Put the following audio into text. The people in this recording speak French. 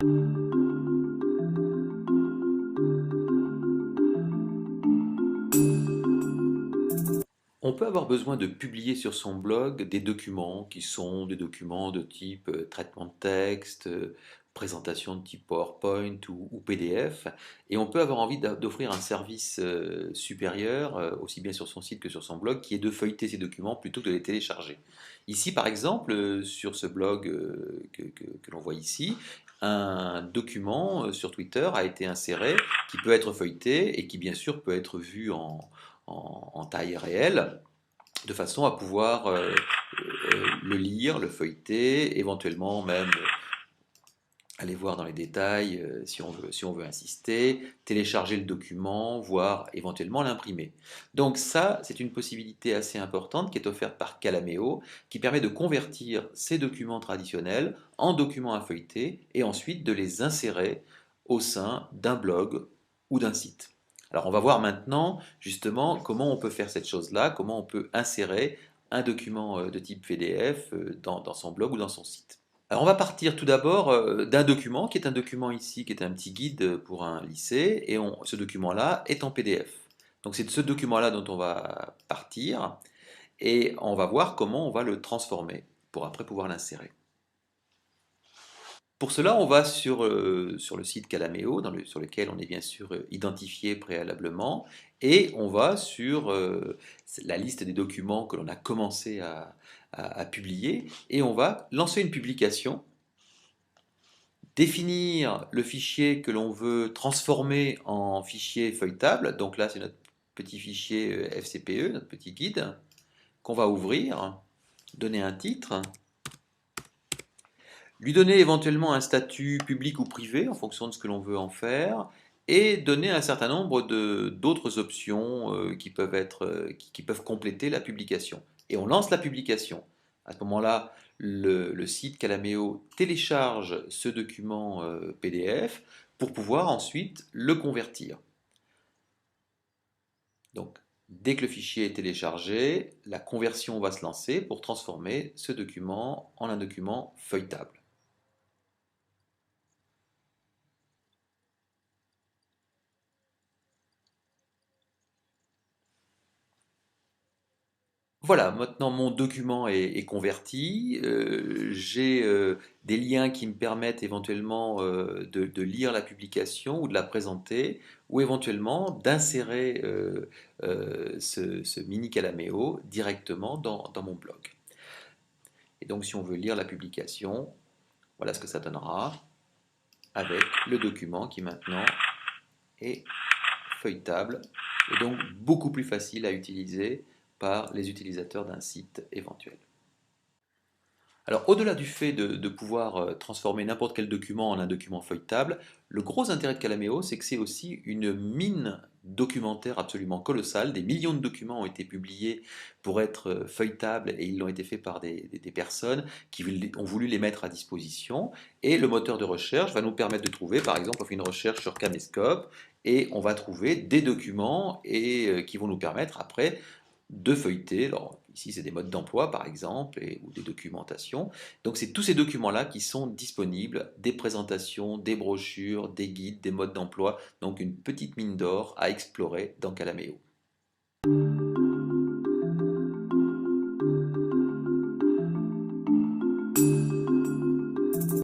On peut avoir besoin de publier sur son blog des documents qui sont des documents de type traitement de texte, présentation de type PowerPoint ou PDF, et on peut avoir envie d'offrir un service supérieur, aussi bien sur son site que sur son blog, qui est de feuilleter ces documents plutôt que de les télécharger. Ici, par exemple, sur ce blog que l'on voit ici, un document sur Twitter a été inséré qui peut être feuilleté et qui bien sûr peut être vu en taille réelle, de façon à pouvoir le lire, le feuilleter, éventuellement même aller voir dans les détails si on veut insister, télécharger le document, voire éventuellement l'imprimer. Donc ça, c'est une possibilité assez importante qui est offerte par Calameo, qui permet de convertir ces documents traditionnels en documents à feuilleter et ensuite de les insérer au sein d'un blog ou d'un site. Alors on va voir maintenant justement comment on peut faire cette chose-là, comment on peut insérer un document de type PDF dans son blog ou dans son site. Alors on va partir tout d'abord d'un document qui est un document ici, qui est un petit guide pour un lycée, et ce document-là est en PDF. Donc c'est de ce document-là dont on va partir, et on va voir comment on va le transformer pour après pouvoir l'insérer. Pour cela, on va sur le site Calameo, sur lequel on est bien sûr identifié préalablement, et on va sur la liste des documents que l'on a commencé à publier, et on va lancer une publication, définir le fichier que l'on veut transformer en fichier feuilletable. Donc là, c'est notre petit fichier FCPE, notre petit guide, qu'on va ouvrir, donner un titre, lui donner éventuellement un statut public ou privé en fonction de ce que l'on veut en faire, et donner un certain nombre d'autres options qui peuvent compléter la publication. Et on lance la publication. À ce moment-là, le site Calameo télécharge ce document PDF pour pouvoir ensuite le convertir. Donc, dès que le fichier est téléchargé, la conversion va se lancer pour transformer ce document en un document feuilletable. Voilà, maintenant mon document est converti. J'ai des liens qui me permettent éventuellement de lire la publication ou de la présenter, ou éventuellement d'insérer ce mini Calameo directement dans mon blog. Et donc si on veut lire la publication, voilà ce que ça donnera avec le document qui maintenant est feuilletable et donc beaucoup plus facile à utiliser par les utilisateurs d'un site éventuel. Alors, au-delà du fait de pouvoir transformer n'importe quel document en un document feuilletable, le gros intérêt de Calameo, c'est que c'est aussi une mine documentaire absolument colossale. Des millions de documents ont été publiés pour être feuilletables, et ils l'ont été faits par des personnes qui ont voulu les mettre à disposition. Et le moteur de recherche va nous permettre de trouver, par exemple, on fait une recherche sur Caméscope et on va trouver des documents qui vont nous permettre après de feuilleter. Alors, ici, c'est des modes d'emploi, par exemple, ou des documentations. Donc, c'est tous ces documents-là qui sont disponibles, des présentations, des brochures, des guides, des modes d'emploi. Donc, une petite mine d'or à explorer dans Calameo.